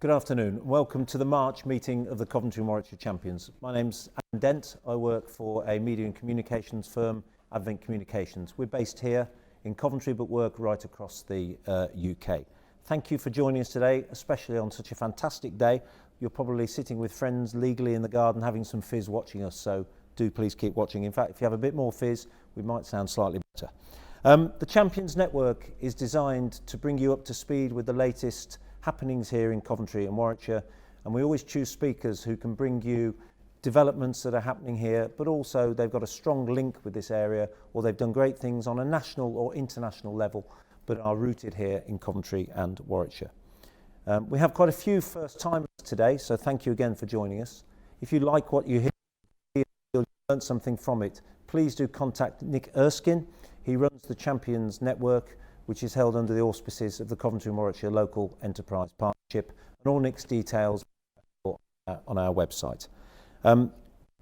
Good afternoon. Welcome to the March meeting of the Coventry and Warwickshire Champions. My name's Adam Dent. I work for a media and communications firm, Advent Communications. We're based here in Coventry but work right across the UK. Thank you for joining us today, especially on such a fantastic day. You're probably sitting with friends legally in the garden having some fizz watching us, so do please keep watching. In fact, if you have a bit more fizz, we might sound slightly better. The Champions Network is designed to bring you up to speed with the latest happenings here in Coventry and Warwickshire, and we always choose speakers who can bring you developments that are happening here, but also they've got a strong link with this area, or they've done great things on a national or international level, but are rooted here in Coventry and Warwickshire. We have quite a few first timers today, so thank you again for joining us. If you like what you hear, you'll learn something from it, please do contact Nick Erskine. He runs the Champions Network, which is held under the auspices of the Coventry and Warwickshire Local Enterprise Partnership, and all Nick's details are on our website.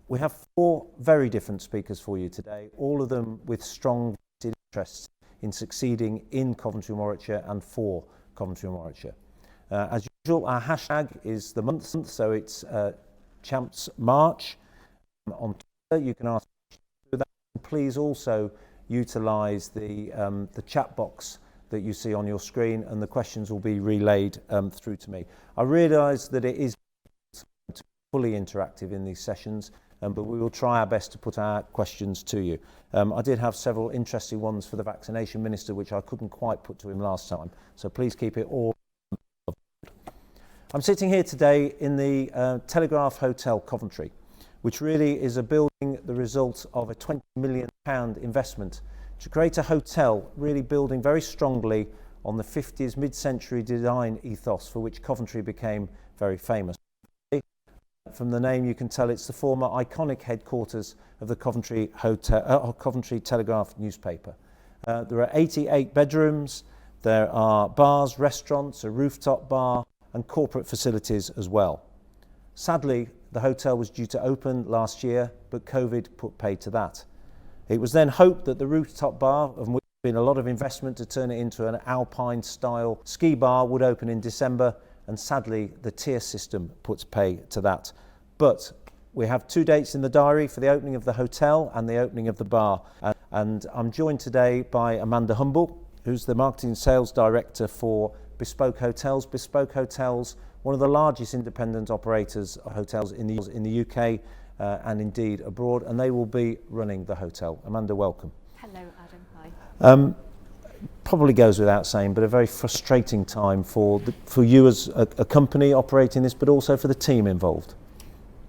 We have 4 very different speakers for you today, all of them with strong interests in succeeding in Coventry and Warwickshire and for Coventry and Warwickshire. As usual, our hashtag is the month, so it's Champs March. On Twitter, you can ask questions. Please also utilise the chat box that you see on your screen, and the questions will be relayed through to me. I realise that it is fully interactive in these sessions, but we will try our best to put our questions to you. I did have several interesting ones for the vaccination minister, which I couldn't quite put to him last time, so please keep it all. I'm sitting here today in the Telegraph Hotel, Coventry, which really is a building the result of a £20 million investment to create a hotel, really building very strongly on the 50s mid-century design ethos for which Coventry became very famous. From the name you can tell it's the former iconic headquarters of the Coventry Telegraph newspaper. There are 88 bedrooms, there are bars, restaurants, a rooftop bar and corporate facilities as well. Sadly, the hotel was due to open last year, but COVID put paid to that. It was then hoped that the rooftop bar, of which there had been a lot of investment to turn it into an Alpine-style ski bar, would open in December, and sadly, the tier system puts pay to that. But we have 2 dates in the diary for the opening of the hotel and the opening of the bar. And I'm joined today by Amanda Humble, who's the Marketing and Sales Director for Bespoke Hotels. Bespoke Hotels, one of the largest independent operators of hotels in the UK and indeed abroad, and they will be running the hotel. Amanda, welcome. Hello, Adam. Hi. Probably goes without saying, but a very frustrating time for you as a company operating this, but also for the team involved.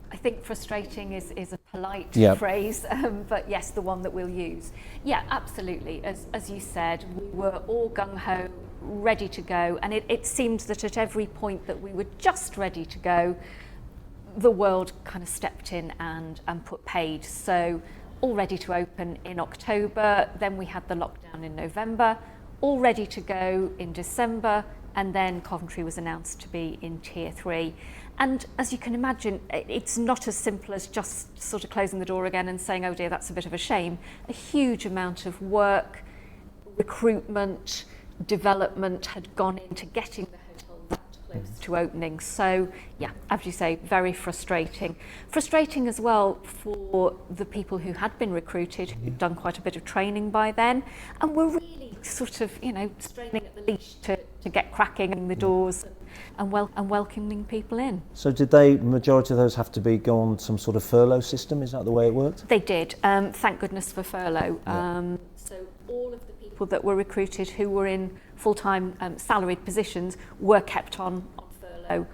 I think frustrating is a polite phrase, but yes, the one that we'll use. Yeah, absolutely. As you said, we were all gung-ho, ready to go, and it seemed that at every point that we were just ready to go, the world kind of stepped in and put paid. So all ready to open in October, then we had the lockdown in November, all ready to go in December, and then Coventry was announced to be in Tier 3. And as you can imagine, it's not as simple as just sort of closing the door again and saying, oh dear, that's a bit of a shame. A huge amount of work, recruitment, development had gone into getting the hotel that close to opening. So yeah, as you say, very frustrating. Frustrating as well for the people who had been recruited, who'd done quite a bit of training by then, and were really sort of, straining at the leash to get cracking in the doors and welcoming people in. So did majority of those have to go on some sort of furlough system? Is that the way it worked? They did. Thank goodness for furlough. Yeah. So all of the people that were recruited who were in full-time salaried positions were kept on furlough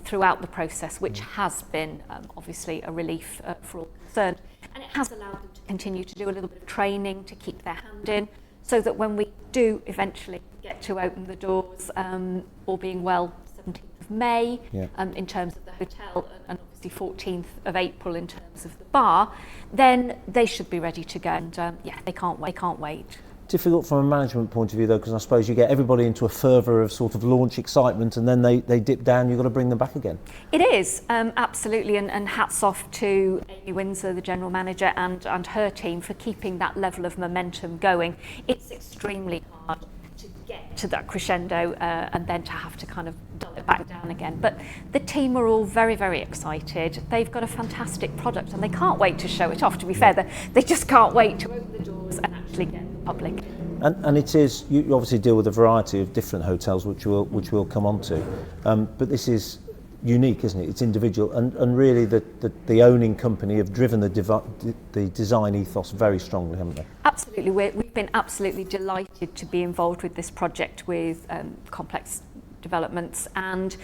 throughout the process, which has been obviously a relief for all concerned. And it has allowed them to continue to do a little bit of training to keep their hand in, so that when we do eventually get to open the doors, all being well, 17th of May in terms of the hotel, and obviously 14th of April in terms of the bar, then they should be ready to go. And they can't wait. Difficult from a management point of view though, because I suppose you get everybody into a fervour of sort of launch excitement, and then they dip down, you've got to bring them back again. It is, absolutely, and hats off to Amy Windsor, the General Manager, and her team for keeping that level of momentum going. It's extremely hard to get to that crescendo and then to have to kind of dull it back down again. But the team are all very, very excited. They've got a fantastic product and they can't wait to show it off. To be fair, they just can't wait to open the doors and actually get the public. And it is, you obviously deal with a variety of different hotels, which we'll come on to, but this is unique, isn't it? It's individual, and really the owning company have driven the design ethos very strongly, haven't they? Absolutely, we've been absolutely delighted to be involved with this project with Complex Developments, and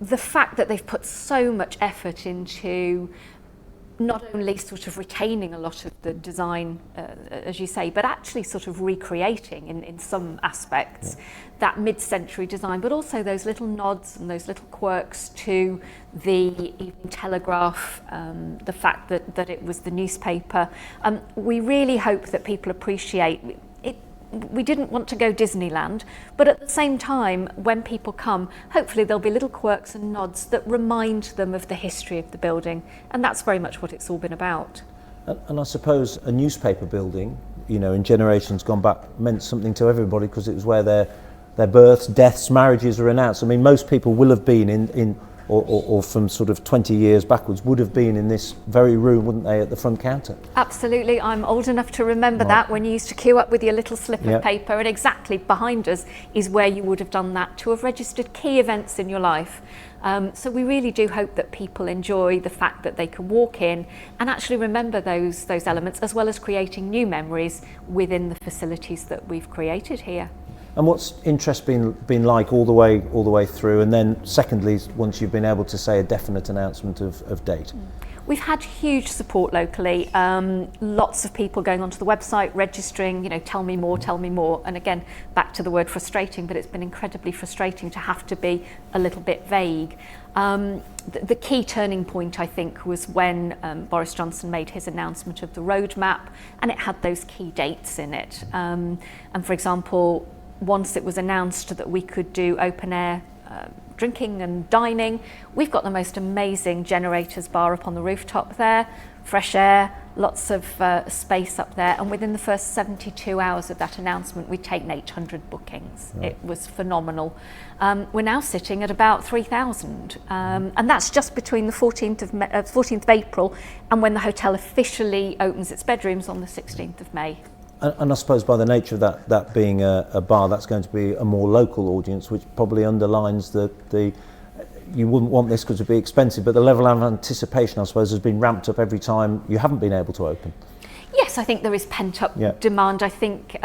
the fact that they've put so much effort into not only sort of retaining a lot of the design, as you say, but actually sort of recreating in some aspects that mid-century design, but also those little nods and those little quirks to the Evening Telegraph, the fact that it was the newspaper. We really hope that people appreciate it. We didn't want to go Disneyland, but at the same time, when people come, hopefully there'll be little quirks and nods that remind them of the history of the building, and that's very much what it's all been about. And I suppose a newspaper building, you know, in generations gone back, meant something to everybody because it was where their births, deaths, marriages were announced. I mean, most people will have been or from sort of 20 years backwards, would have been in this very room, wouldn't they, at the front counter? Absolutely. I'm old enough to remember that, when you used to queue up with your little slip of paper, and exactly behind us is where you would have done that to have registered key events in your life. So we really do hope that people enjoy the fact that they can walk in and actually remember those elements, as well as creating new memories within the facilities that we've created here. And what's interest been like all the way through? And then secondly, once you've been able to say a definite announcement of date? We've had huge support locally, lots of people going onto the website, registering, you know, tell me more. And again, back to the word frustrating, but it's been incredibly frustrating to have to be a little bit vague. The key turning point, I think, was when Boris Johnson made his announcement of the roadmap, and it had those key dates in it. And for example, once it was announced that we could do open air drinking and dining, we've got the most amazing generators bar up on the rooftop there, fresh air, lots of space up there, and within the first 72 hours of that announcement we'd taken 800 bookings. Right. It was phenomenal. We're now sitting at about 3,000, and that's just between the 14th of April and when the hotel officially opens its bedrooms on the 16th of May. And I suppose by the nature of that being a bar, that's going to be a more local audience, which probably underlines the you wouldn't want this because it'd be expensive, but the level of anticipation, I suppose, has been ramped up every time you haven't been able to open. Yes, I think there is pent-up demand. I think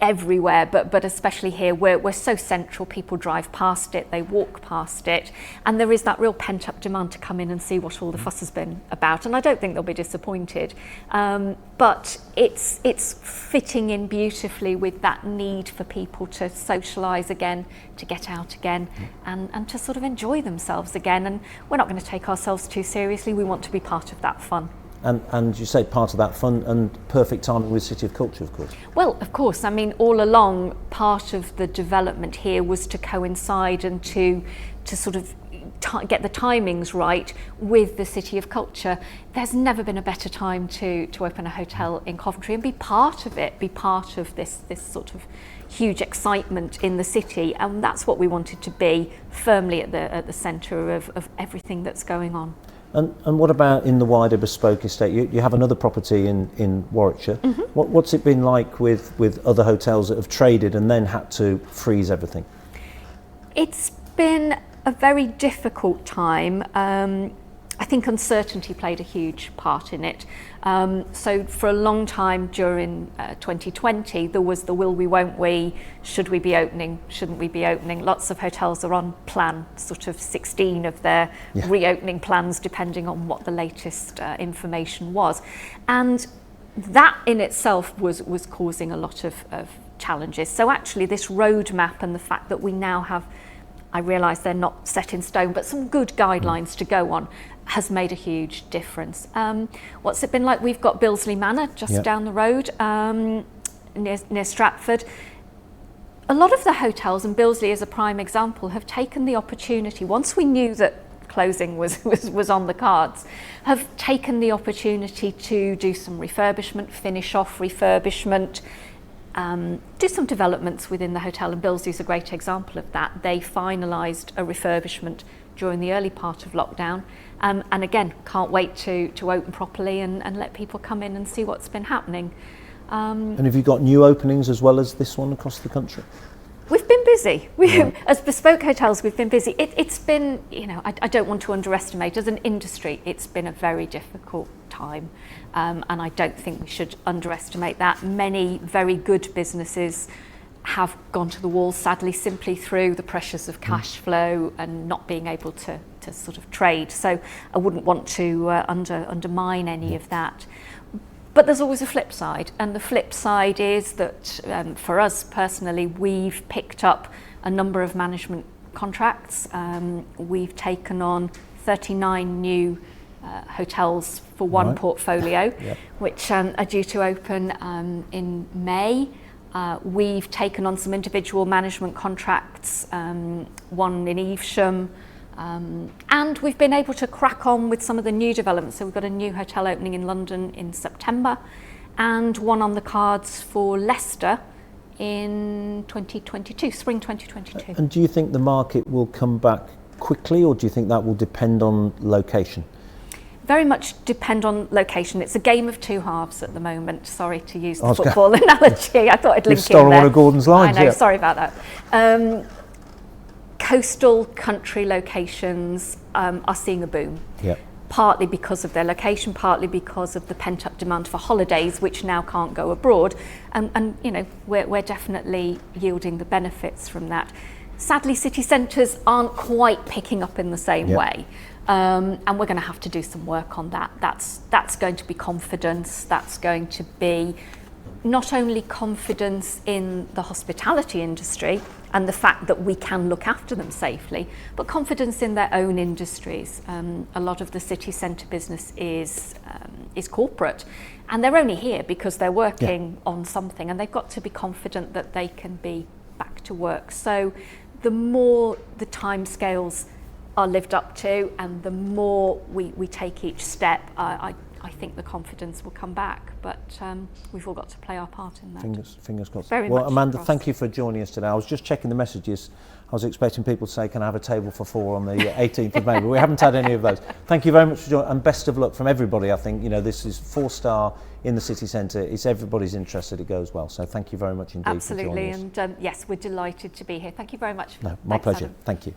everywhere, but especially here, we're so central. People drive past it, they walk past it, and there is that real pent-up demand to come in and see what all the fuss has been about, and I don't think they'll be disappointed. But it's fitting in beautifully with that need for people to socialise again, to get out again, and to sort of enjoy themselves again. And we're not going to take ourselves too seriously. We want to be part of that fun. And you say part of that fun, and perfect timing with City of Culture, of course. Well, of course. I mean, all along, part of the development here was to coincide and to sort of get the timings right with the City of Culture. There's never been a better time to open a hotel in Coventry and be part of it, be part of this sort of huge excitement in the city, and that's what we wanted to be, firmly at the centre of everything that's going on. And what about in the wider Bespoke estate? You have another property in Warwickshire. Mm-hmm. What's it been like with other hotels that have traded and then had to freeze everything? It's been a very difficult time. I think uncertainty played a huge part in it. So for a long time during 2020, there was the will we, won't we, should we be opening, shouldn't we be opening. Lots of hotels are on plan, sort of 16 of their reopening plans, depending on what the latest information was. And that in itself was causing a lot of challenges. So actually this roadmap and the fact that we now have, I realise they're not set in stone, but some good guidelines to go on, has made a huge difference. What's it been like? We've got Billesley Manor just down the road, near Stratford. A lot of the hotels, and Billesley is a prime example, have taken the opportunity, once we knew that closing was on the cards, have taken the opportunity to do some refurbishment, finish off refurbishment, do some developments within the hotel, and Billsley is a great example of that. They finalised a refurbishment during the early part of lockdown, and again, can't wait to open properly and let people come in and see what's been happening. And have you got new openings as well as this one across the country? We've been busy. As Bespoke Hotels, we've been busy. It's been, I don't want to underestimate, as an industry, it's been a very difficult time. And I don't think we should underestimate that. Many very good businesses have gone to the wall, sadly, simply through the pressures of cash flow and not being able to sort of trade. So I wouldn't want to undermine any of that. But there's always a flip side, and the flip side is that for us personally, we've picked up a number of management contracts. We've taken on 39 new hotels for one portfolio, which are due to open in May. We've taken on some individual management contracts, one in Evesham, and we've been able to crack on with some of the new developments. So we've got a new hotel opening in London in September, and one on the cards for Leicester in 2022, spring 2022. And do you think the market will come back quickly, or do you think that will depend on location? Very much depend on location. It's a game of two halves at the moment. Sorry to use the football analogy. I thought I'd link in there. You've stolen one of Gordon's lines. I know, sorry about that. Coastal country locations are seeing a boom. Partly because of their location, partly because of the pent-up demand for holidays, which now can't go abroad. And we're definitely yielding the benefits from that. Sadly, city centres aren't quite picking up in the same way. And we're going to have to do some work on that. That's going to be confidence. That's going to be not only confidence in the hospitality industry and the fact that we can look after them safely, but confidence in their own industries. A lot of the city centre business is corporate, and they're only here because they're working on something, and they've got to be confident that they can be back to work. So the more the timescales are lived up to, and the more we take each step, I think the confidence will come back, but we've all got to play our part in that. Fingers crossed. Very well, much Amanda, crossed. thank you for joining us today. I was just checking the messages. I was expecting people to say, can I have a table for 4 on the 18th of May, but we haven't had any of those. Thank you very much for joining, and best of luck from everybody. I think, this is 4-star in the city centre. It's everybody's interest that it goes well. So thank you very much indeed for joining us. Absolutely, and yes, we're delighted to be here. Thank you very much. No, my pleasure. Adam. Thank you.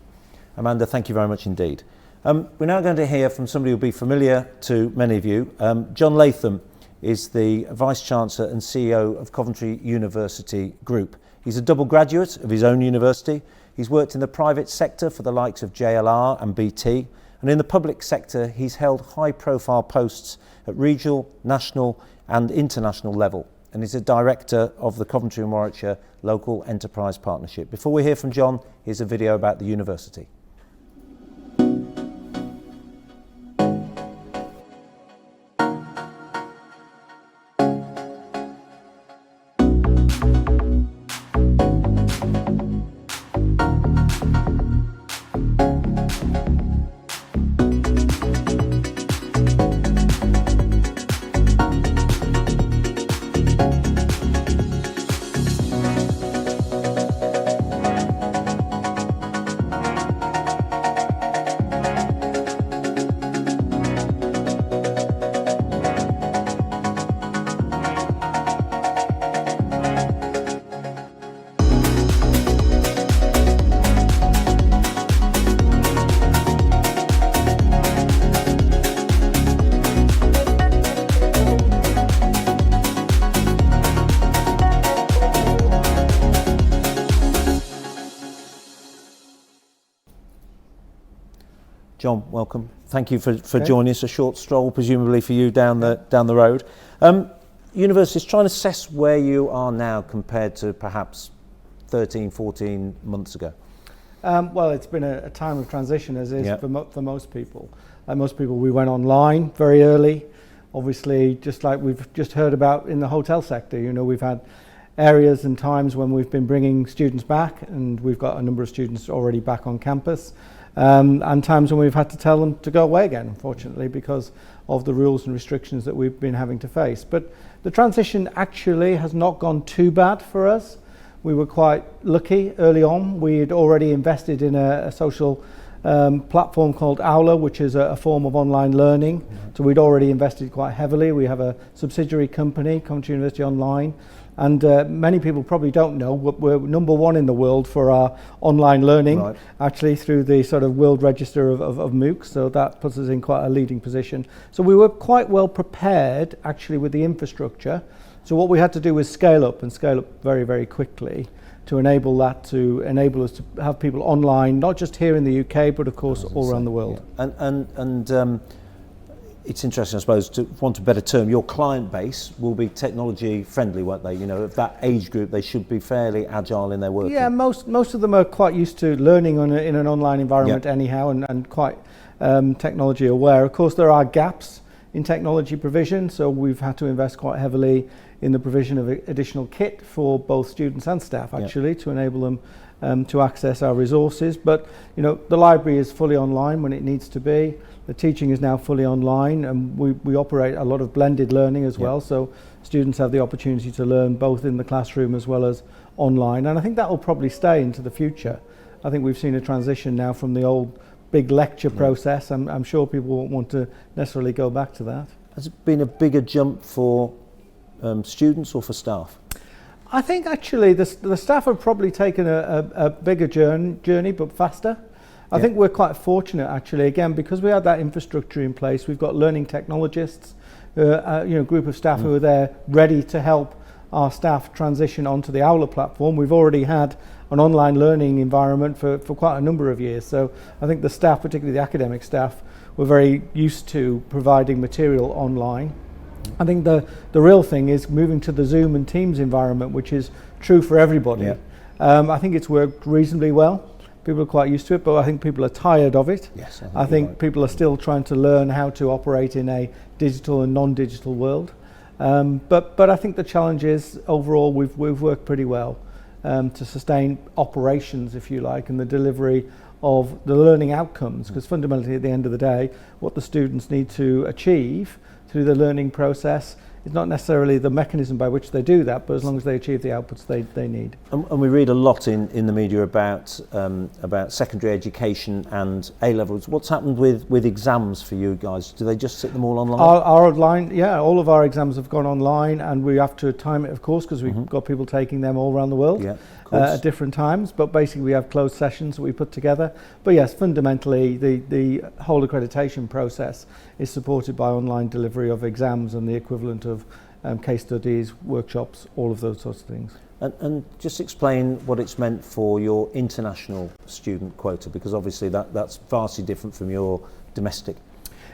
Amanda, thank you very much indeed. We're now going to hear from somebody who will be familiar to many of you. John Latham is the Vice-Chancellor and CEO of Coventry University Group. He's a double graduate of his own university. He's worked in the private sector for the likes of JLR and BT, and in the public sector he's held high-profile posts at regional, national and international level, and is a director of the Coventry and Warwickshire Local Enterprise Partnership. Before we hear from John, here's a video about the university. John, welcome. Thank you for joining us. A short stroll, presumably for you, down the road. University's trying to assess where you are now compared to perhaps 13, 14 months ago. Well, it's been a time of transition, as is for most people. Like most people, we went online very early. Obviously, just like we've just heard about in the hotel sector, we've had areas and times when we've been bringing students back, and we've got a number of students already back on campus. and times when we've had to tell them to go away again, unfortunately, because of the rules and restrictions that we've been having to face. But the transition actually has not gone too bad for us. We were quite lucky early on. We had already invested in a social platform called Aula, which is a form of online learning. So we'd already invested quite heavily. We have a subsidiary company, Coventry University Online, and many people probably don't know we're number one in the world for our online learning, actually through the sort of World Register of MOOCs, so that puts us in quite a leading position. So we were quite well prepared actually with the infrastructure. So what we had to do was scale up very, very quickly to enable us to have people online, not just here in the UK, but of course all around the world. Yeah. And it's interesting, I suppose, to want a better term, your client base will be technology friendly, won't they? You know, of that age group, they should be fairly agile in their work. Yeah, most of them are quite used to learning in an online environment anyhow, and quite technology aware. Of course, there are gaps in technology provision, so we've had to invest quite heavily in the provision of additional kit for both students and staff, actually, to enable them to access our resources. But you know, the library is fully online when it needs to be. The teaching is now fully online, and we operate a lot of blended learning as well, so students have the opportunity to learn both in the classroom as well as online, and I think that will probably stay into the future. I think we've seen a transition now from the old big lecture process. I'm sure people won't want to necessarily go back to that. Has it been a bigger jump for students or for staff? I think actually the staff have probably taken a bigger journey, but faster. I think we're quite fortunate actually, again, because we had that infrastructure in place. We've got learning technologists, group of staff who are there ready to help our staff transition onto the Aula platform. We've already had an online learning environment for quite a number of years. So I think the staff, particularly the academic staff, were very used to providing material online. I think the real thing is moving to the Zoom and Teams environment, which is true for everybody. I think it's worked reasonably well. People are quite used to it, but I think people are tired of it. Yes, I think people are still trying to learn how to operate in a digital and non-digital world. But I think the challenge is overall we've worked pretty well to sustain operations, if you like, and the delivery of the learning outcomes, because fundamentally at the end of the day, what the students need to achieve through the learning process is not necessarily the mechanism by which they do that, but as long as they achieve the outputs they need. And we read a lot in the media about secondary education and A-levels. What's happened with exams for you guys? Do they just sit them all online? Our online, all of our exams have gone online, and we have to time it, of course, because we've got people taking them all around the world at different times. But basically we have closed sessions that we put together. But yes, fundamentally the whole accreditation process is supported by online delivery of exams and the equivalent of case studies, workshops, all of those sorts of things. And just explain what it's meant for your international student quota, because obviously that's vastly different from your domestic.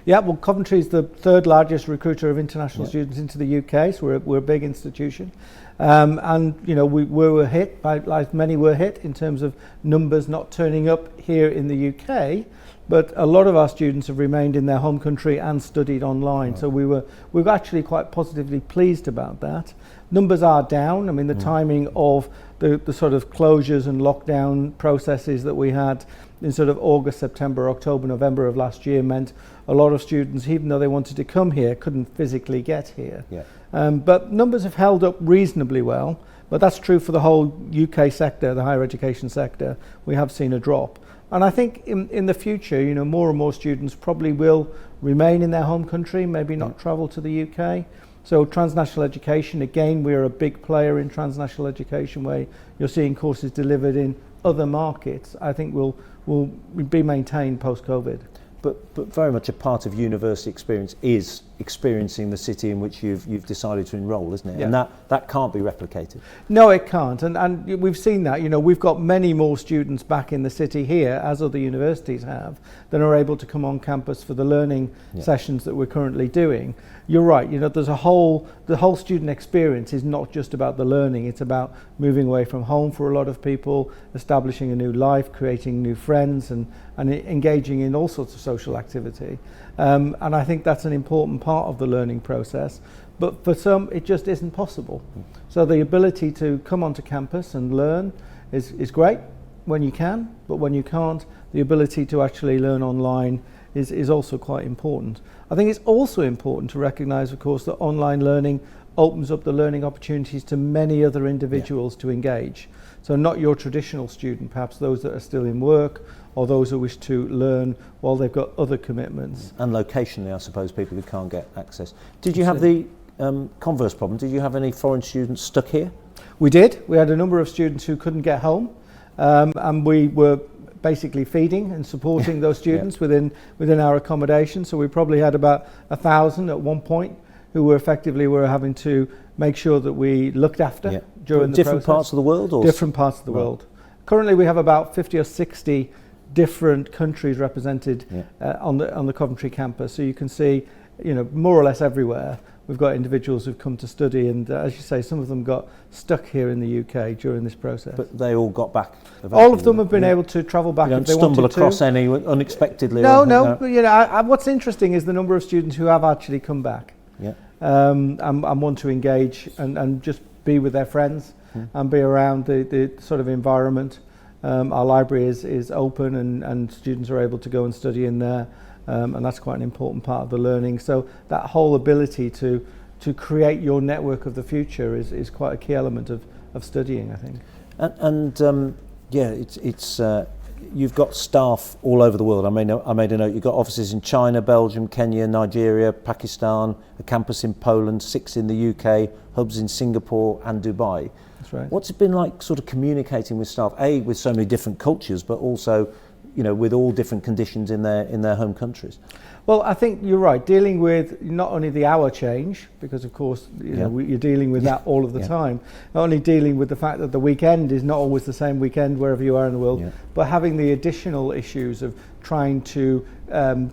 Yeah, well, Coventry is the third largest recruiter of international students into the UK, so we're a big institution. And you know, we were hit, like many were hit, in terms of numbers not turning up here in the UK. But a lot of our students have remained in their home country and studied online. So we were actually quite positively pleased about that. Numbers are down. I mean, the timing of the sort of closures and lockdown processes that we had in sort of August, September, October, November of last year meant a lot of students, even though they wanted to come here, couldn't physically get here. But numbers have held up reasonably well. But that's true for the whole UK sector, the higher education sector. We have seen a drop. And I think in the future, you know, more and more students probably will remain in their home country, maybe not travel to the UK. So transnational education, again, we're a big player in transnational education where you're seeing courses delivered in other markets. I think will be maintained post-COVID. But very much a part of university experience is experiencing the city in which you've decided to enrol, isn't it? And that can't be replicated. No, it can't. And we've seen that. You know, we've got many more students back in the city here, as other universities have, than are able to come on campus for the learning sessions that we're currently doing. You're right. You know, the whole student experience is not just about the learning. It's about moving away from home for a lot of people, establishing a new life, creating new friends, and engaging in all sorts of social activity. And I think that's an important part of the learning process. But for some, it just isn't possible. So the ability to come onto campus and learn is great when you can, but when you can't, the ability to actually learn online is also quite important. I think it's also important to recognise, of course, that online learning opens up the learning opportunities to many other individuals to engage. So not your traditional student, perhaps those that are still in work or those who wish to learn while they've got other commitments. And locationally, I suppose, people who can't get access. Did you have the converse problem? Did you have any foreign students stuck here? We did. We had a number of students who couldn't get home, and we were basically feeding and supporting those students within our accommodation. So we probably had about 1,000 at one point who were having to make sure that we looked after during the different process. Parts of the world, or different parts of the world. Currently, we have about 50 or 60 different countries represented on the Coventry campus. So you can see, more or less everywhere, we've got individuals who've come to study, and as you say, some of them got stuck here in the UK during this process. But they all got back eventually. All of them have been able to travel back if they wanted to. You don't stumble across any unexpectedly? No. What's interesting is the number of students who have actually come back and want to engage and just be with their friends and be around the sort of environment. Our library is open and students are able to go and study in there. And that's quite an important part of the learning. So that whole ability to create your network of the future is quite a key element of studying, I think. It's you've got staff all over the world. I made a note. You've got offices in China, Belgium, Kenya, Nigeria, Pakistan, a campus in Poland, 6 in the UK, hubs in Singapore and Dubai. That's right. What's it been like sort of communicating with staff, with so many different cultures, but also with all different conditions in their home countries? Well, I think you're right, dealing with not only the hour change, because of course you're dealing with that all of the time, not only dealing with the fact that the weekend is not always the same weekend wherever you are in the world, but having the additional issues of trying to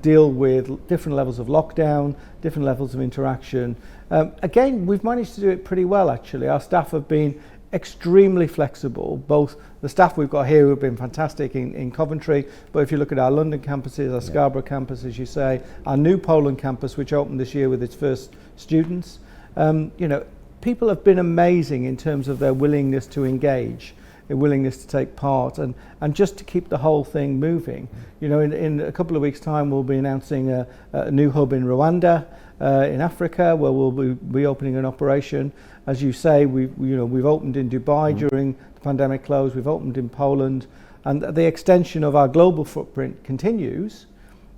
deal with different levels of lockdown, different levels of interaction. Again, we've managed to do it pretty well, actually. Our staff have been extremely flexible, both the staff we've got here who have been fantastic in Coventry, but if you look at our London campuses, our Scarborough campus, as you say, our new Poland campus, which opened this year with its first students, people have been amazing in terms of their willingness to engage, their willingness to take part, and just to keep the whole thing moving. In a couple of weeks' time, we'll be announcing a new hub in Rwanda, in Africa, where we'll be opening an operation. As you say, we've opened in Dubai during the pandemic close. We've opened in Poland, and the extension of our global footprint continues.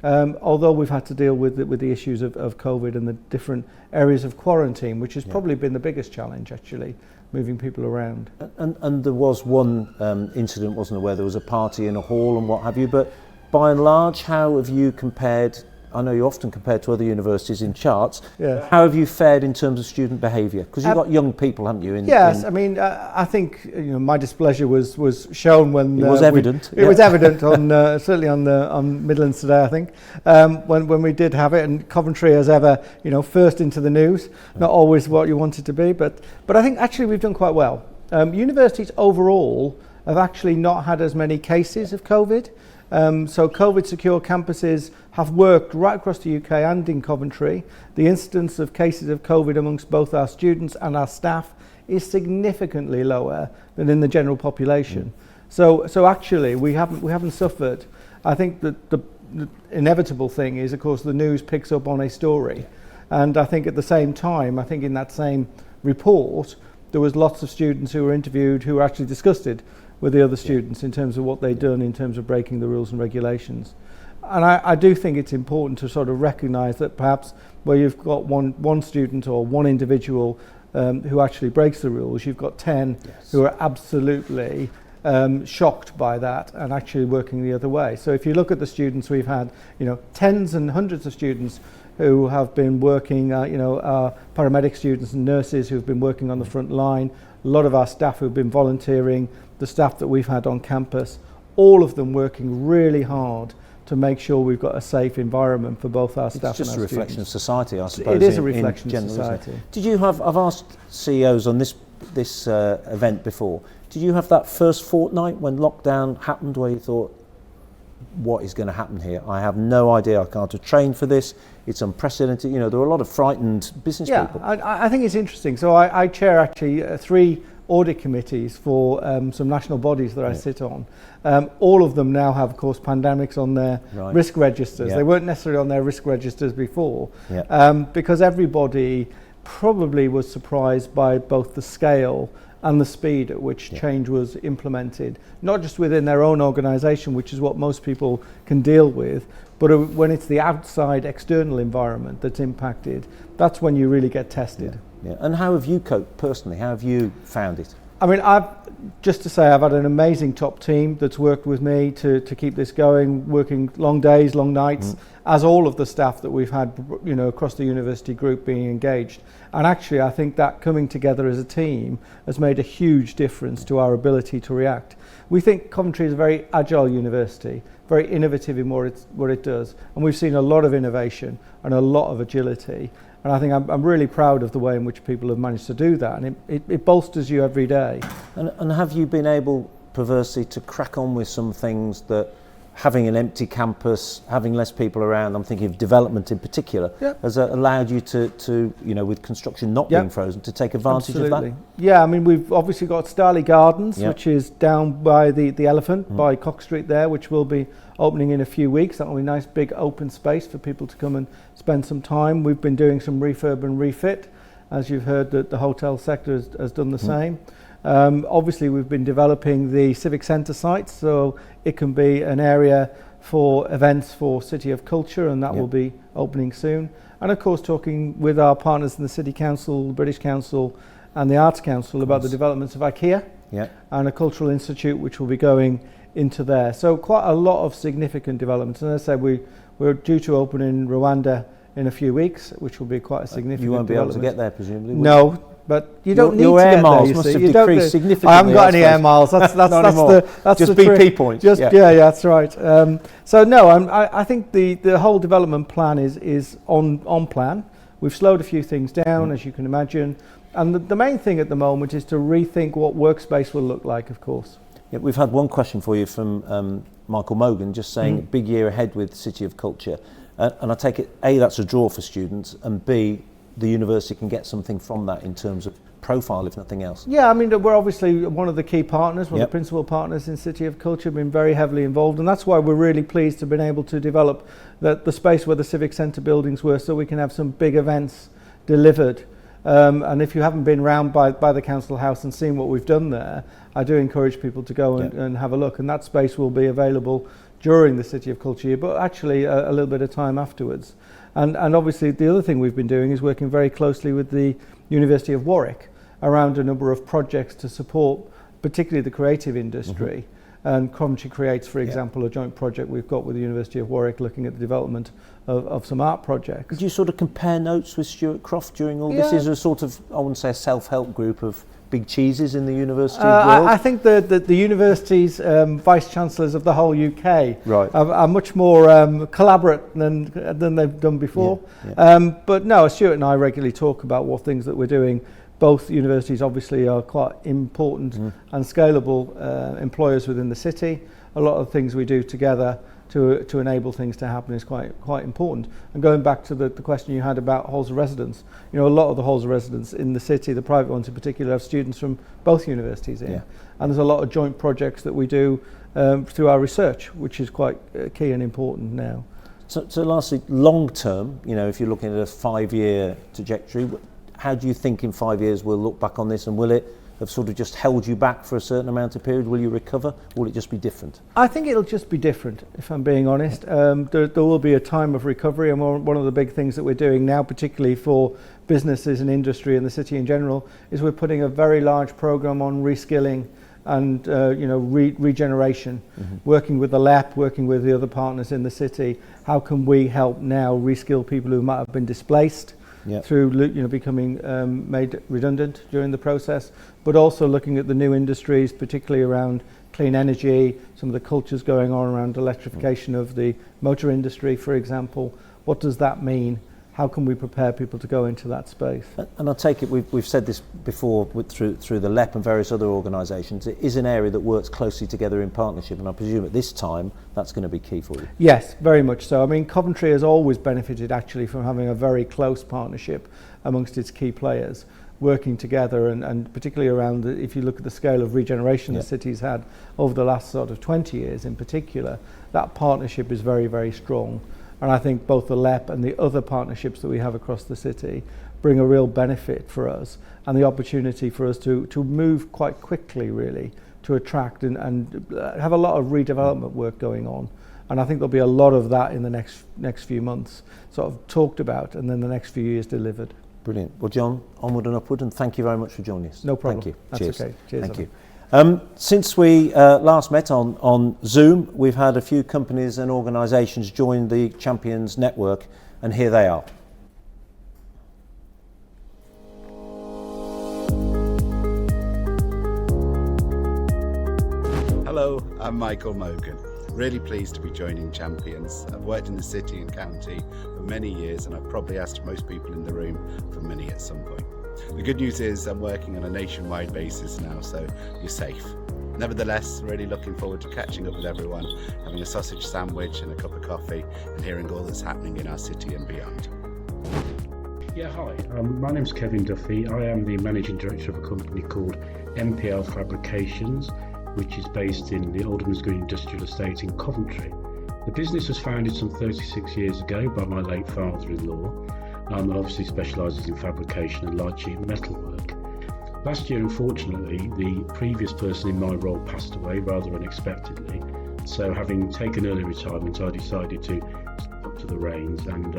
Although we've had to deal with the issues of COVID and the different areas of quarantine, which has probably been the biggest challenge, actually, moving people around. And there was one incident, wasn't there, where there was a party in a hall and what have you. But by and large, how have you compared? I know you often compare to other universities in charts. Yeah. How have you fared in terms of student behaviour? Because you've got young people, haven't you? Yes, I mean, I think my displeasure was shown when it was evident. It was evident on certainly on Midlands Today, I think, when we did have it, and Coventry, as ever, first into the news. Not always what you want it to be, but I think actually we've done quite well. Universities overall have actually not had as many cases of COVID. So COVID secure campuses have worked right across the UK and in Coventry. The incidence of cases of COVID amongst both our students and our staff is significantly lower than in the general population. So actually we haven't suffered. I think that the inevitable thing is, of course, the news picks up on a story. And I think at the same time, I think in that same report, there was lots of students who were interviewed who were actually disgusted with the other students in terms of what they'd done in terms of breaking the rules and regulations. And I do think it's important to sort of recognise that perhaps where you've got one student or one individual who actually breaks the rules, you've got 10 who are absolutely shocked by that and actually working the other way. So if you look at the students, we've had tens and hundreds of students who have been working, our paramedic students and nurses who have been working on the front line, a lot of our staff who have been volunteering, the staff that we've had on campus, all of them working really hard to make sure we've got a safe environment for both our staff and our students. It's just a reflection of society, I suppose. It is a reflection of society. Did you have, I've asked CEOs on this event before, did you have that first fortnight when lockdown happened where you thought, what is going to happen here? I have no idea. I can't have trained for this. It's unprecedented. There were a lot of frightened business people. I think it's interesting. So I chair actually 3 audit committees for some national bodies that I sit on. All of them now have, of course, pandemics on their risk registers. They weren't necessarily on their risk registers before, because everybody probably was surprised by both the scale and the speed at which change was implemented, not just within their own organisation, which is what most people can deal with, but when it's the outside external environment that's impacted, that's when you really get tested. And how have you coped personally? How have you found it? I mean, I've had an amazing top team that's worked with me to keep this going, working long days, long nights, as all of the staff that we've had, you know, across the university group being engaged. And actually, I think that coming together as a team has made a huge difference to our ability to react. We think Coventry is a very agile university, very innovative in what it does, and we've seen a lot of innovation and a lot of agility. And I think I'm really proud of the way in which people have managed to do that, and it bolsters you every day. And have you been able, perversely, to crack on with some things that having an empty campus, having less people around, I'm thinking of development in particular, has allowed you to, you know, with construction not being frozen, to take advantage of that? Yeah, I mean, we've obviously got Starley Gardens, which is down by the Elephant, by Cock Street there, which will be opening in a few weeks. That will be a nice big open space for people to come and spend some time. We've been doing some refurb and refit. As you've heard, that the hotel sector has done the same. Obviously, we've been developing the Civic Centre site, so it can be an area for events for City of Culture, and that will be opening soon. And of course, talking with our partners in the City Council, the British Council and the Arts Council about the developments of IKEA and a cultural institute which will be going into there. So quite a lot of significant developments. And as I said, we're due to open in Rwanda in a few weeks, which will be quite a significant You won't be able to get there, presumably? No. But you don't need your to air get miles there, must have you decreased significantly. I haven't got any air miles. That's just the BP trick. points. That's right. So no, I think the whole development plan is on plan. We've slowed a few things down, as you can imagine, and the main thing at the moment is to rethink what workspace will look like. Of course. Yeah, we've had one question for you from Michael Mogan, just saying big year ahead with City of Culture, and I take it A, that's a draw for students, and B, the university can get something from that in terms of profile, if nothing else. Yeah, I mean, we're obviously one of the key partners, one of the principal partners in City of Culture, been very heavily involved, and that's why we're really pleased to have been able to develop the space where the Civic Centre buildings were, so we can have some big events delivered. And if you haven't been round by the Council House and seen what we've done there, I do encourage people to go and have a look, and that space will be available during the City of Culture year, but actually a little bit of time afterwards. And obviously the other thing we've been doing is working very closely with the University of Warwick around a number of projects to support particularly the creative industry. And Coventry Creates, for example, a joint project we've got with the University of Warwick looking at the development of some art projects. Could you sort of compare notes with Stuart Croft during all this? Is there a sort of, I wouldn't say a self-help group of big cheeses in the university world? I think the universities, vice-chancellors of the whole UK are much more collaborate than they've done before. But no, Stuart and I regularly talk about what things that we're doing. Both universities obviously are quite important and scalable employers within the city. A lot of things we do together to enable things to happen is quite important. And going back to the question you had about halls of residence, you know, a lot of the halls of residence in the city, the private ones in particular, have students from both universities in. And there's a lot of joint projects that we do through our research, which is quite key and important now. So lastly, long term, you know, if you're looking at a 5-year trajectory, how do you think in 5 years we'll look back on this, and will it have sort of just held you back for a certain amount of period? Will you recover, or will it just be different? I think it'll just be different, if I'm being honest. There will be a time of recovery, and one of the big things that we're doing now, particularly for businesses and industry and the city in general, is we're putting a very large programme on reskilling and regeneration, working with the LEP, working with the other partners in the city. How can we help now reskill people who might have been displaced through becoming made redundant during the process, but also looking at the new industries, particularly around clean energy, some of the cultures going on around electrification of the motor industry, for example. What does that mean? How can we prepare people to go into that space? And I take it we've said this before through the LEP and various other organisations. It is an area that works closely together in partnership, and I presume at this time that's going to be key for you. Yes, very much so. I mean, Coventry has always benefited actually from having a very close partnership amongst its key players. working together, and particularly around, if you look at the scale of regeneration the city's had over the last sort of 20 years in particular, that partnership is very, very strong. And I think both the LEP and the other partnerships that we have across the city bring a real benefit for us, and the opportunity for us to move quite quickly, really, to attract and have a lot of redevelopment work going on. And I think there'll be a lot of that in the next few months, sort of talked about, and then the next few years delivered. Brilliant. Well, John, onward and upward, and thank you very much for joining us. No problem. Thank you. That's Cheers. okay. Cheers. Thank you. Since we last met on Zoom, we've had a few companies and organisations join the Champions Network, and here they are. Hello, I'm Michael Mogan. Really pleased to be joining Champions. I've worked in the city and county for many years, and I've probably asked most people in the room for money at some point. The good news is I'm working on a nationwide basis now, so you're safe. Nevertheless, really looking forward to catching up with everyone, having a sausage sandwich and a cup of coffee, and hearing all that's happening in our city and beyond. Yeah, hi. My name's Kevin Duffy. I am the Managing Director of a company called MPL Fabrications, which is based in the Alderman's Green Industrial Estate in Coventry. The business was founded some 36 years ago by my late father-in-law, and obviously specialises in fabrication and light sheet metal work. Last year, unfortunately, the previous person in my role passed away rather unexpectedly, so having taken early retirement, I decided to step up to the reins and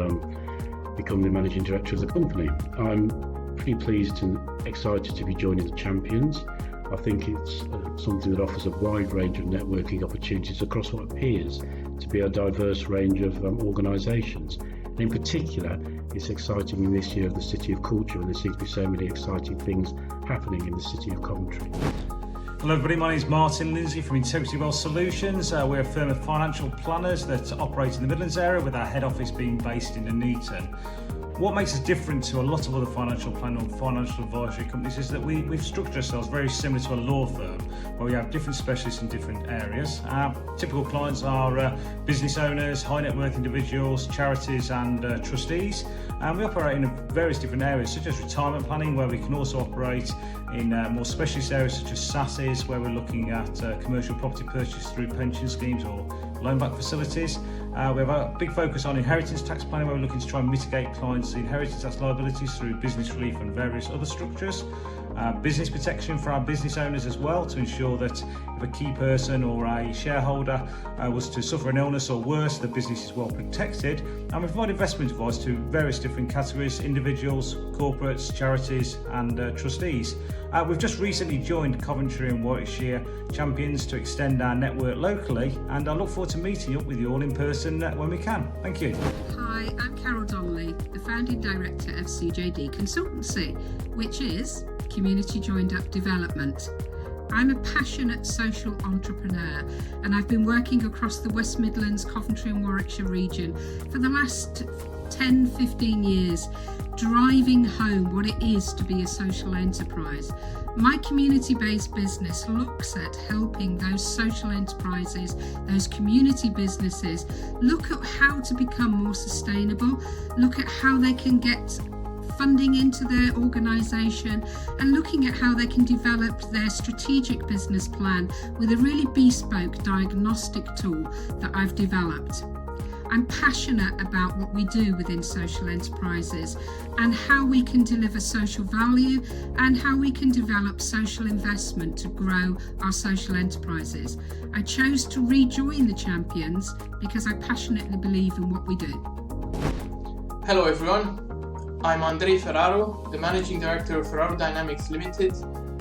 become the Managing Director of the company. I'm pretty pleased and excited to be joining the Champions. I think it's something that offers a wide range of networking opportunities across what appears to be a diverse range of organisations. And in particular, it's exciting in this year of the City of Culture, and there seems to be so many exciting things happening in the City of Coventry. Hello everybody, my name is Martin Lindsay from Integrity Wealth Solutions. We're a firm of financial planners that operate in the Midlands area, with our head office being based in Nuneaton. What makes us different to a lot of other financial planning or financial advisory companies is that we've structured ourselves very similar to a law firm, where we have different specialists in different areas. Our typical clients are business owners, high net worth individuals, charities and trustees. And we operate in various different areas, such as retirement planning, where we can also operate in more specialist areas such as SASs, where we're looking at commercial property purchase through pension schemes or loan-back facilities. We have a big focus on inheritance tax planning, where we're looking to try and mitigate clients' inheritance tax liabilities through business relief and various other structures. Business protection for our business owners as well, to ensure that if a key person or a shareholder was to suffer an illness or worse, the business is well protected. And we provide investment advice to various different categories: individuals, corporates, charities and trustees. We've just recently joined Coventry and Warwickshire Champions to extend our network locally, and I look forward to meeting up with you all in person when we can. Thank you. Hi, I'm Carol Donnelly, the founding director of CJD Consultancy, which is Community Joined Up Development. I'm a passionate social entrepreneur, and I've been working across the West Midlands, Coventry and Warwickshire region for the last 10-15 years, driving home what it is to be a social enterprise. My community-based business looks at helping those social enterprises, those community businesses, look at how to become more sustainable, look at how they can get funding into their organisation, and looking at how they can develop their strategic business plan with a really bespoke diagnostic tool that I've developed. I'm passionate about what we do within social enterprises and how we can deliver social value and how we can develop social investment to grow our social enterprises. I chose to rejoin the Champions because I passionately believe in what we do. Hello everyone, I'm Andrei Ferraro, the Managing Director of Ferraro Dynamics Limited,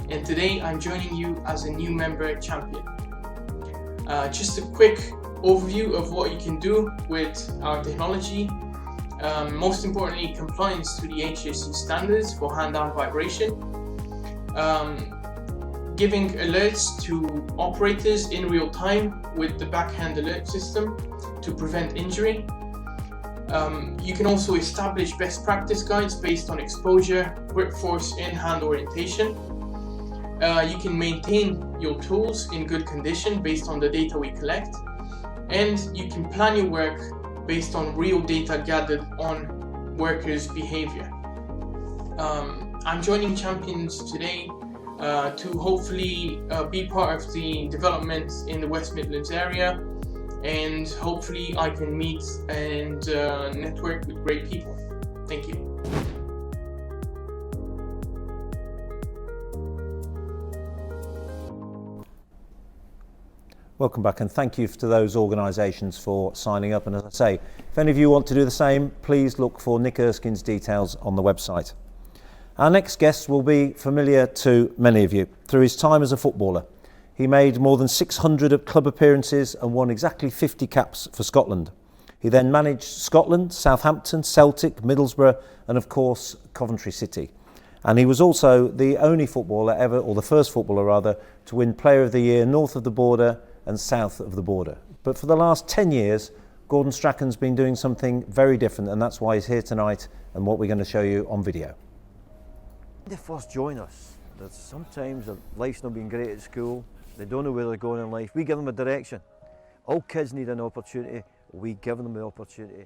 and today I'm joining you as a new member champion. Just a quick overview of what you can do with our technology. Most importantly, compliance to the HSE standards for hand-down vibration, giving alerts to operators in real time with the backhand alert system to prevent injury. You can also establish best practice guides based on exposure, grip force, and hand orientation. You can maintain your tools in good condition based on the data we collect. And you can plan your work based on real data gathered on workers' behavior. I'm joining Champions today to hopefully be part of the development in the West Midlands area, and hopefully I can meet and network with great people. Thank you. Welcome back, and thank you to those organisations for signing up. And as I say, if any of you want to do the same, please look for Nick Erskine's details on the website. Our next guest will be familiar to many of you through his time as a footballer. He made more than 600 club appearances and won exactly 50 caps for Scotland. He then managed Scotland, Southampton, Celtic, Middlesbrough and of course Coventry City. And he was also the only footballer ever, or the first footballer rather, to win Player of the Year north of the border and south of the border. But for the last 10 years, Gordon Strachan's been doing something very different, and that's why he's here tonight and what we're going to show you on video. When they first join us, there's sometimes their life's not been great at school, they don't know where they're going in life. We give them a direction. All kids need an opportunity, we give them the opportunity.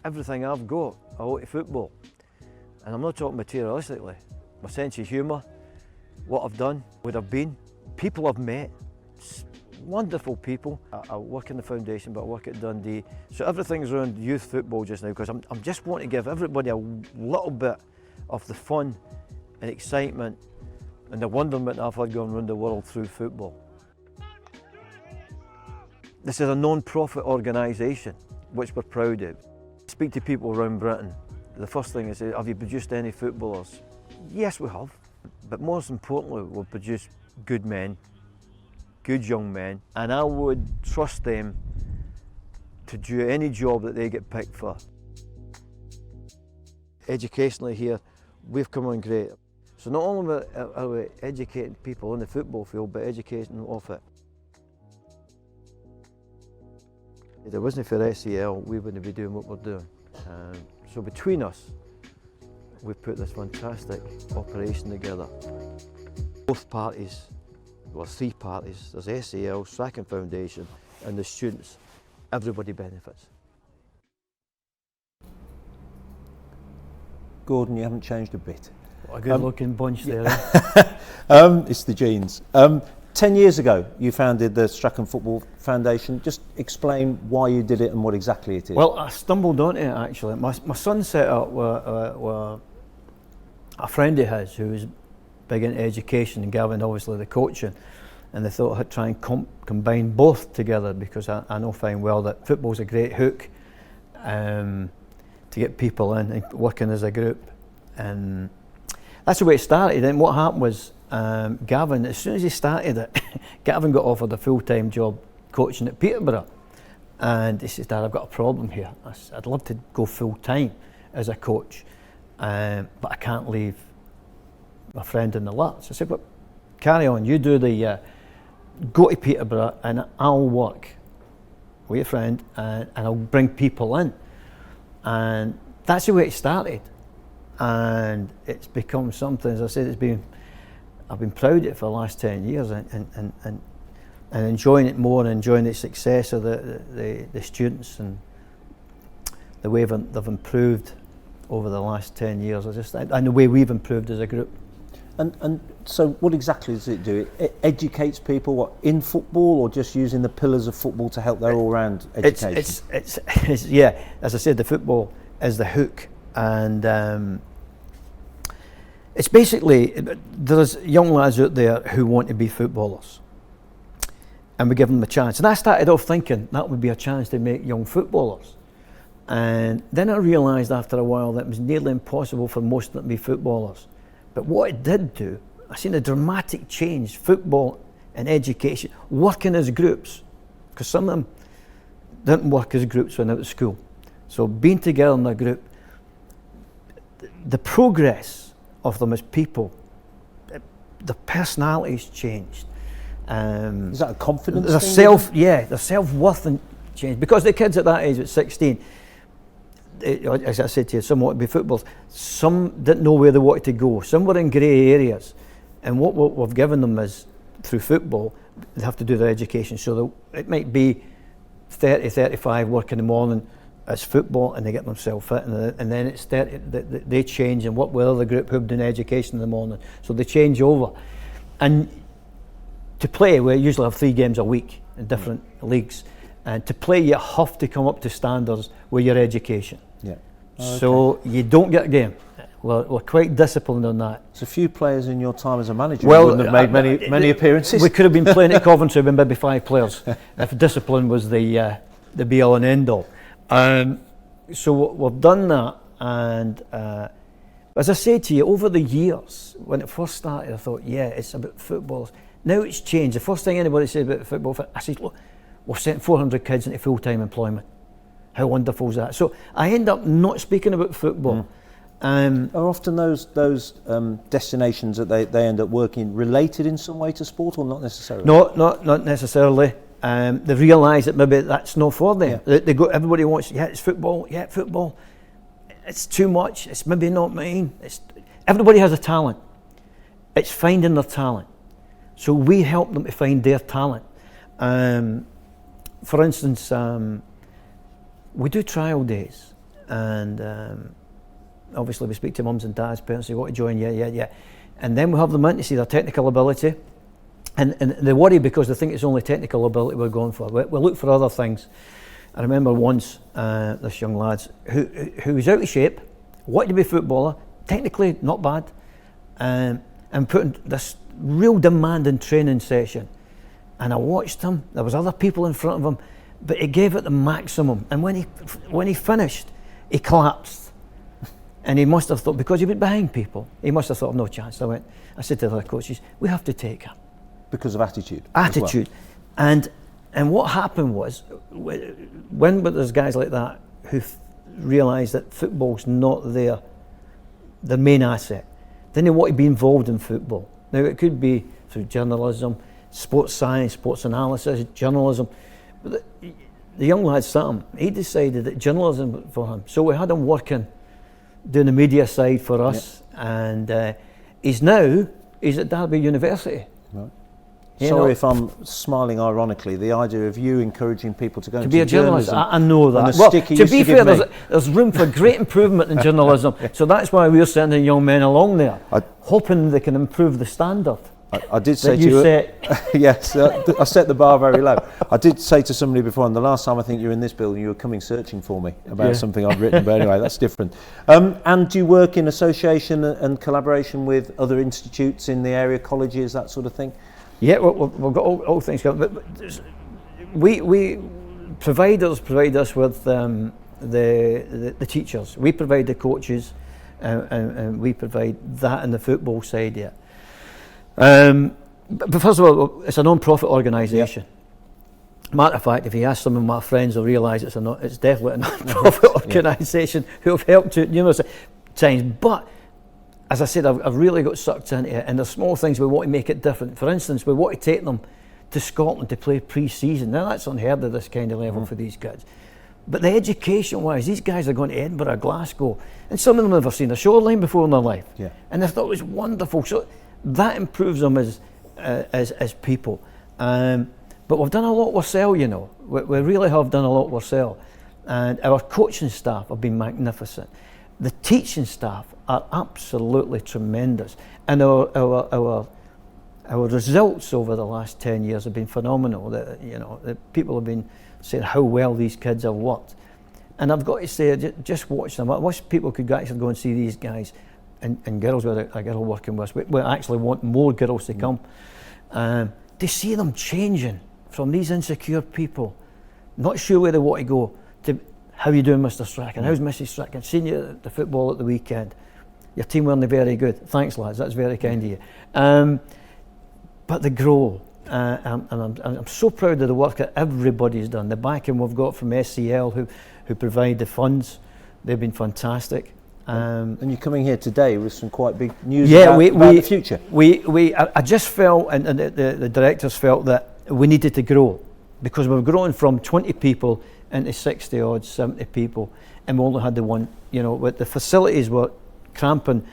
Everything I've got, I owe to football. And I'm not talking materialistically. My sense of humour, what I've done, where I've been, people I've met, wonderful people. I work in the foundation, but I work at Dundee. So everything's around youth football just now, because I'm just wanting to give everybody a little bit of the fun and excitement and the wonderment I've had going around the world through football. This is a non-profit organisation, which we're proud of. I speak to people around Britain. The first thing is, have you produced any footballers? Yes, we have. But most importantly, we've produced good men, good young men, and I would trust them to do any job that they get picked for. Educationally here, we've come on great. So not only are we educating people on the football field, but educating them off it. If it wasn't for SEL, we wouldn't be doing what we're doing. So between us, we've put this fantastic operation together. Both parties, well, three parties, there's SEL, Strachan Foundation and the students. Everybody benefits. Gordon, you haven't changed a bit. What a good looking bunch there. It's the genes. 10 years ago, you founded the Strachan Football Foundation. Just explain why you did it and what exactly it is. Well, I stumbled onto it actually. My son set up with a friend of his who was big into education, and Gavin obviously the coaching, and they thought I'd try and combine both together, because I know fine well that football's a great hook to get people in and working as a group, and that's the way it started. And what happened was Gavin, as soon as he started it, Gavin got offered a full-time job coaching at Peterborough, and he says, "Dad, I've got a problem here. I'd love to go full-time as a coach, but I can't leave my friend in the lurch." I said, "Well, carry on, you do the, go to Peterborough and I'll work with your friend and I'll bring people in." And that's the way it started. And it's become something, as I said, I've been proud of it for the last 10 years and enjoying it more and enjoying the success of the students and the way they've improved over the last 10 years, and the way we've improved as a group. And so what exactly does it do? It educates people, what, in football, or just using the pillars of football to help their all-round education? It's yeah, as I said, the football is the hook, and it's basically, there's young lads out there who want to be footballers, and we give them a chance. And I started off thinking that would be a chance to make young footballers, and then I realised after a while that it was nearly impossible for most of them to be footballers. But what it did do, I seen a dramatic change, football and education, working as groups, because some of them didn't work as groups when they were at school. So being together in a group, the progress of them as people, the personalities changed. Is that a confidence thing? Their self-worth and changed. Because the kids at that age, at 16, as I said to you, some wanted to be footballers. Some didn't know where they wanted to go. Some were in grey areas. And what we've given them is, through football, they have to do their education. So it might be 30, 35, work in the morning, as football, and they get themselves fit, and then it's they change and work with other group who have done education in the morning, so they change over. And to play, we usually have 3 games a week in different leagues, and to play you have to come up to standards with your education. Yeah. So you don't get a game. We're quite disciplined on that. So a few players in your time as a manager wouldn't have made many appearances. We could have been playing at Coventry with maybe 5 players if discipline was the be all and end all. So we've done that, and as I say to you, over the years, when it first started, I thought, yeah, it's about football. Now it's changed. The first thing anybody says about football, I said, look, we've sent 400 kids into full-time employment. How wonderful is that? So I end up not speaking about football. Are often those destinations that they end up working related in some way to sport, or not necessarily? No, not necessarily. They realise that maybe that's not for them. Yeah. They go. Everybody wants. Yeah, it's football. Yeah, football. It's too much. It's maybe not mine. Everybody has a talent. It's finding their talent. So we help them to find their talent. For instance, we do trial days, and obviously we speak to mums and dads, parents, they want to join, yeah. And then we have them in to see their technical ability. And they worry because they think it's only technical ability we're going for. We look for other things. I remember once this young lad who was out of shape, wanted to be a footballer, technically not bad, and put in this real demanding training session. And I watched him, there was other people in front of him, but he gave it the maximum. And when he finished, he collapsed. And he must have thought, because he went behind people, he must have thought, no chance. I said to the other coaches, we have to take him. Because of attitude. Attitude. Well. And what happened was, when there's guys like that who realise that football's not their main asset, then they want to be involved in football. Now it could be through journalism, sports science, sports analysis, journalism. But the young lad Sam, he decided that journalism was for him. So we had him working, doing the media side for us, and he's at Derby University. Right. Sorry if I'm smiling ironically, the idea of you encouraging people to go into be a journalist. I know that. Well, to be fair, there's room for great improvement in journalism, so that's why we're sending young men along there, hoping they can improve the standard. I did say to you, yes, I set the bar very low. I did say to somebody before, and the last time I think you were in this building, you were coming searching for me about something I'd written, but anyway, that's different. And do you work in association and collaboration with other institutes in the area, colleges, that sort of thing? Yeah, we've got all things going, but we providers provide us with the teachers. We provide the coaches, and we provide that in the football side. Yeah. But first of all, it's a non-profit organisation. Matter of fact, if you ask some of my friends, they'll realise it's definitely a non-profit organisation who have helped to numerous times. But as I said, I've really got sucked into it, and there's small things we want to make it different. For instance, we want to take them to Scotland to play pre-season. Now that's unheard of, this kind of level for these kids. But the education-wise, these guys are going to Edinburgh, Glasgow, and some of them have never seen a shoreline before in their life. Yeah. And they thought it was wonderful. So that improves them as people. But we've done a lot ourselves, you know. We really have done a lot ourselves. And our coaching staff have been magnificent. The teaching staff are absolutely tremendous. And our results over the last 10 years have been phenomenal. The people have been saying how well these kids have worked. And I've got to say, just watch them. I wish people could actually go and see these guys and girls with a girl working with us. We actually want more girls to come. To see them changing from these insecure people, not sure where they want to go, to how you doing, Mr. Strachan? How's Mrs. Strachan? Seen you at the football at the weekend. Your team weren't very good. Thanks, lads. That's very kind of you. But they grow, and I'm so proud of the work that everybody's done. The backing we've got from SCL, who provide the funds, they've been fantastic. And you're coming here today with some quite big news about the future. I just felt, and the directors felt that we needed to grow, because we're growing from 20 people into 60 odd, 70 people, and we only had the one. You know, with the facilities were cramping,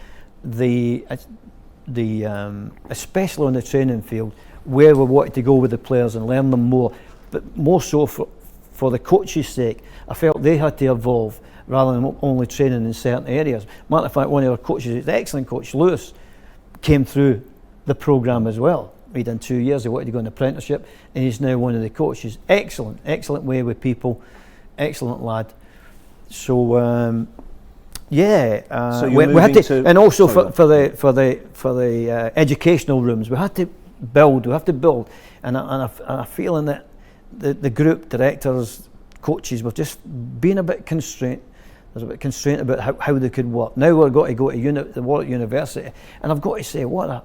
especially on the training field, where we wanted to go with the players and learn them more, but more so for the coaches' sake, I felt they had to evolve rather than only training in certain areas. Matter of fact, one of our coaches, the excellent coach, Lewis, came through the programme as well. He'd done 2 years, he wanted to go on apprenticeship, and he's now one of the coaches. Excellent way with people, excellent lad. So so we had to, and also for the educational rooms, we have to build, and I feeling that the group directors, coaches, were just being a bit constrained. There's a bit constraint about how they could work. Now we've got to go to the Warwick University, and I've got to say, what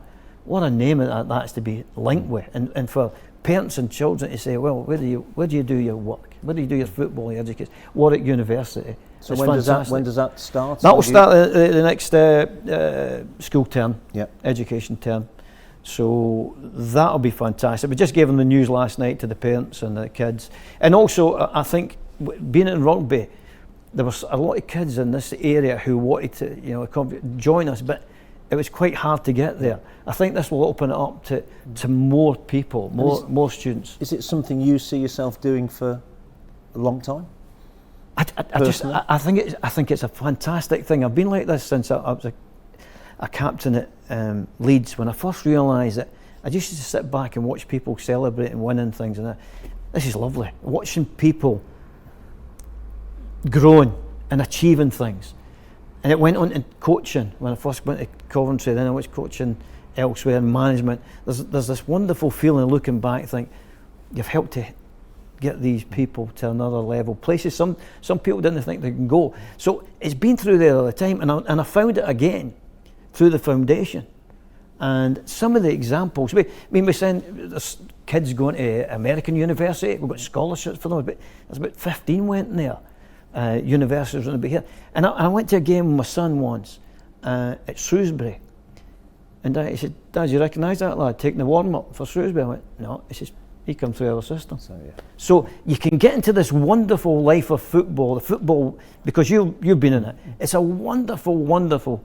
a name that's to be linked with, and for parents and children to say, well, where do you do your work? Where do you do your football, your education? Warwick University. So when does that start? That will start the next school term, education term. So that'll be fantastic. We just gave them the news last night to the parents and the kids, and also I think being in rugby, there was a lot of kids in this area who wanted to join us, but it was quite hard to get there. I think this will open it up to more people, more students. Is it something you see yourself doing for a long time? I think it's a fantastic thing. I've been like this since I was a captain at Leeds. When I first realised that, I just used to sit back and watch people celebrate and winning things, and this is lovely. Watching people growing and achieving things. And it went on to coaching. When I first went to Coventry, then I was coaching elsewhere in management. There's this wonderful feeling looking back, think you've helped to get these people to another level, places some people didn't think they can go. So it's been through there all the time, and I found it again through the foundation. And some of the examples, we send kids going to American university, we've got scholarships for them, there's about 15 went in there. Universities going to be here, and I went to a game with my son once at Shrewsbury, and he said, "Dad, you recognise that lad taking the warm up for Shrewsbury?" I went, "No." He says, "He come through our system." So you can get into this wonderful life of football, the football, because you've been in it. It's a wonderful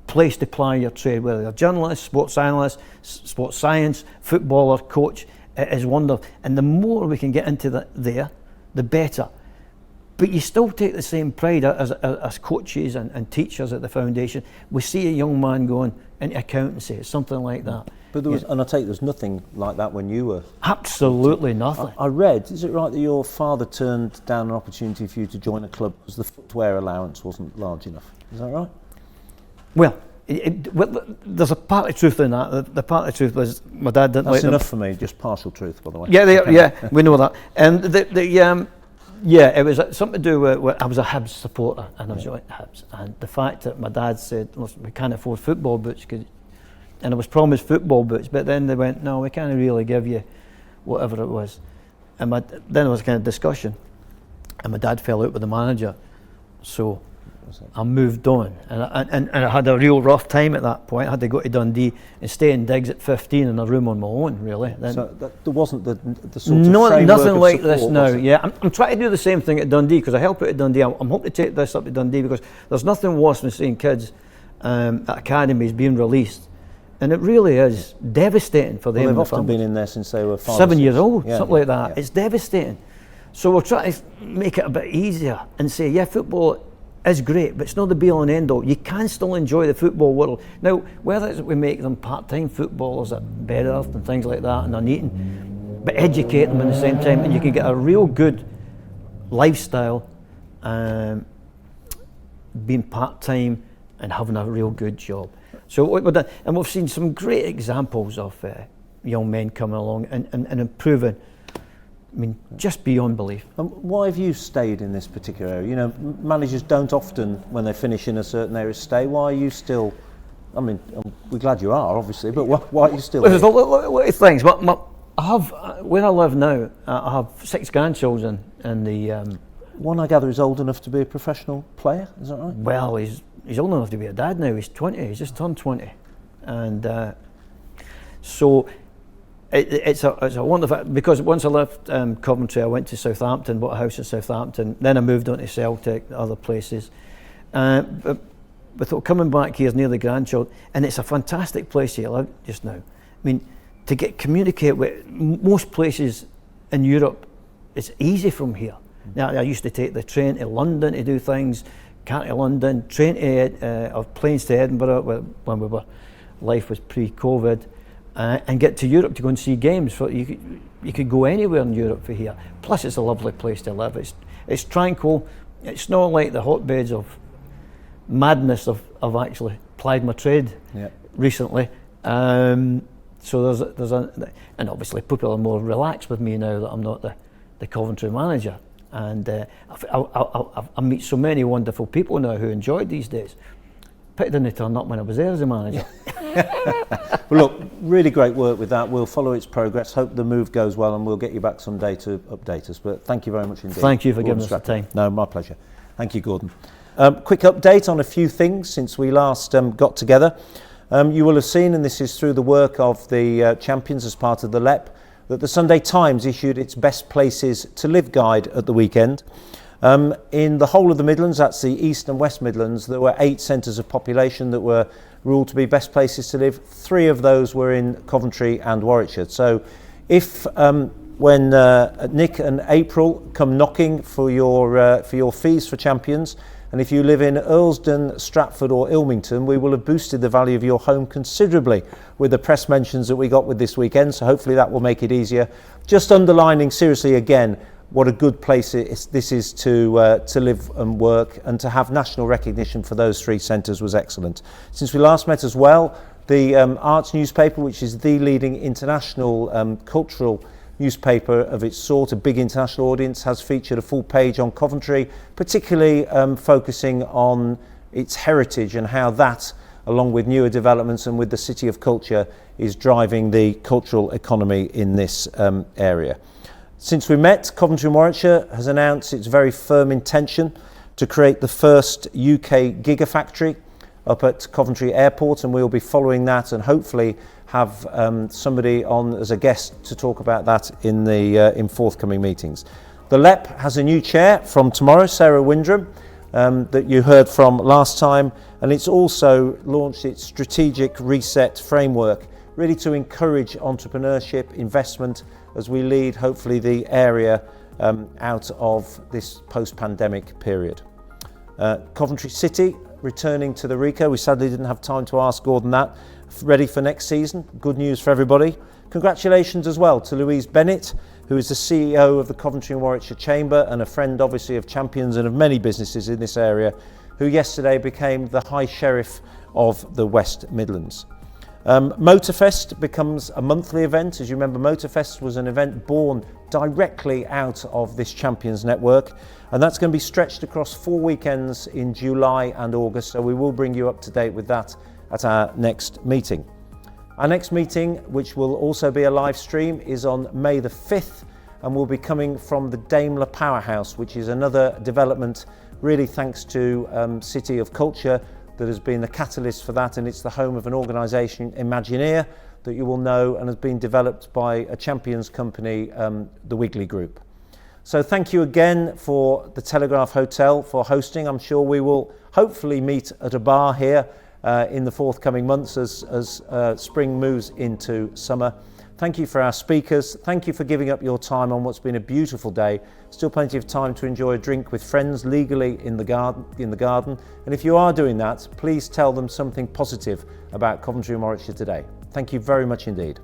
place to ply your trade, whether you're a journalist, sports analyst, sports science, footballer, coach. It is wonderful, and the more we can get into there, the better. But you still take the same pride as coaches and teachers at the foundation. We see a young man going into accountancy, it's something like that. But there was, and I take there's nothing like that when you were. Absolutely nothing. I read, is it right that your father turned down an opportunity for you to join a club because the footwear allowance wasn't large enough? Is that right? Well, there's a part of truth in that. The part of truth was my dad didn't like them. That's enough for me, just partial truth, by the way. Yeah, we know that. And it was something to do with I was a Hibs supporter, and I was joining Hibs, and the fact that my dad said, "Listen, we can't afford football boots," and I was promised football boots, but then they went, "No, we can't really give you whatever it was," and then there was a kind of discussion, and my dad fell out with the manager, so I moved on, and I had a real rough time at that point. I had to go to Dundee and stay in digs at 15 in a room on my own, really. Then so there wasn't the sort of framework nothing of like support, this now. Yeah, I'm trying to do the same thing at Dundee because I help out at Dundee. I'm hoping to take this up to Dundee because there's nothing worse than seeing kids at academies being released, and it really is devastating for them. Well, they've often been in there since they were 7 years old, something like that. Yeah. It's devastating. So we're trying to make it a bit easier and say, football is great, but it's not the be-all and end-all. You can still enjoy the football world. Now, whether it's we make them part-time footballers at Bedworth and things like that, and they're needing, but educate them at the same time, and you can get a real good lifestyle being part-time and having a real good job. So what we've done, and we've seen some great examples of young men coming along and improving. I mean, just beyond belief. Why have you stayed in this particular area? You know, managers don't often, when they finish in a certain area, stay. Why are you still? I mean, we're glad you are, obviously, but why are you still? There's a lot of things. But I have, where I live now, I have 6 grandchildren, and the one I gather is old enough to be a professional player. Is that right? Well, he's old enough to be a dad now. He's 20. He's just turned 20, and so. It's a wonderful, because once I left Coventry, I went to Southampton, bought a house in Southampton, then I moved on to Celtic, other places. But coming back here is near the grandchildren, and it's a fantastic place to live just now. I mean, to communicate with most places in Europe, it's easy from here. Now, I used to take the train to London to do things, car to London, train to, or planes to Edinburgh when life was pre-COVID, and get to Europe to go and see games. You could go anywhere in Europe for here. Plus, it's a lovely place to live. It's tranquil. It's not like the hotbeds of madness I've actually plied my trade recently. So and obviously people are more relaxed with me now that I'm not the Coventry manager. And I meet so many wonderful people now who enjoyed these days. Pity didn't turn up when I was there as a manager. Well, look, really great work with that. We'll follow its progress. Hope the move goes well, and we'll get you back someday to update us. But thank you very much indeed. Thank you for giving us the time. No, my pleasure. Thank you, Gordon. Quick update on a few things since we last got together. You will have seen, and this is through the work of the champions as part of the LEP, that the Sunday Times issued its Best Places to Live guide at the weekend. In the whole of the Midlands, that's the East and West Midlands, there were 8 centres of population that were ruled to be best places to live. 3 of those were in Coventry and Warwickshire. So if when Nick and April come knocking for your fees for champions, and if you live in Earlsdon, Stratford or Ilmington, we will have boosted the value of your home considerably with the press mentions that we got with this weekend, so hopefully that will make it easier. Just underlining seriously again what a good place this is to live and work, and to have national recognition for those 3 centres was excellent. Since we last met as well, the Arts newspaper, which is the leading international cultural newspaper of its sort, a big international audience, has featured a full page on Coventry, particularly focusing on its heritage and how that, along with newer developments and with the City of Culture, is driving the cultural economy in this area. Since we met, Coventry and Warwickshire has announced its very firm intention to create the first UK gigafactory up at Coventry Airport, and we'll be following that and hopefully have somebody on as a guest to talk about that in forthcoming meetings. The LEP has a new chair from tomorrow, Sarah Windram, that you heard from last time, and it's also launched its strategic reset framework, really to encourage entrepreneurship, investment, as we lead hopefully the area out of this post-pandemic period. Coventry City returning to the RICO. We sadly didn't have time to ask Gordon that. Ready for next season. Good news for everybody. Congratulations as well to Louise Bennett, who is the CEO of the Coventry and Warwickshire Chamber and a friend obviously of champions and of many businesses in this area, who yesterday became the High Sheriff of the West Midlands. Motorfest becomes a monthly event. As you remember, Motorfest was an event born directly out of this Champions Network, and that's going to be stretched across 4 weekends in July and August, so we will bring you up to date with that at our next meeting. Our next meeting, which will also be a live stream, is on May the 5th, and will be coming from the Daimler Powerhouse, which is another development really thanks to City of Culture that has been the catalyst for that, and it's the home of an organisation, Imagineer, that you will know and has been developed by a champions company, the Wigley Group. So thank you again for the Telegraph Hotel for hosting. I'm sure we will hopefully meet at a bar here in the forthcoming months as spring moves into summer. Thank you for our speakers. Thank you for giving up your time on what's been a beautiful day. Still plenty of time to enjoy a drink with friends legally in the garden. And if you are doing that, please tell them something positive about Coventry and Warwickshire today. Thank you very much indeed.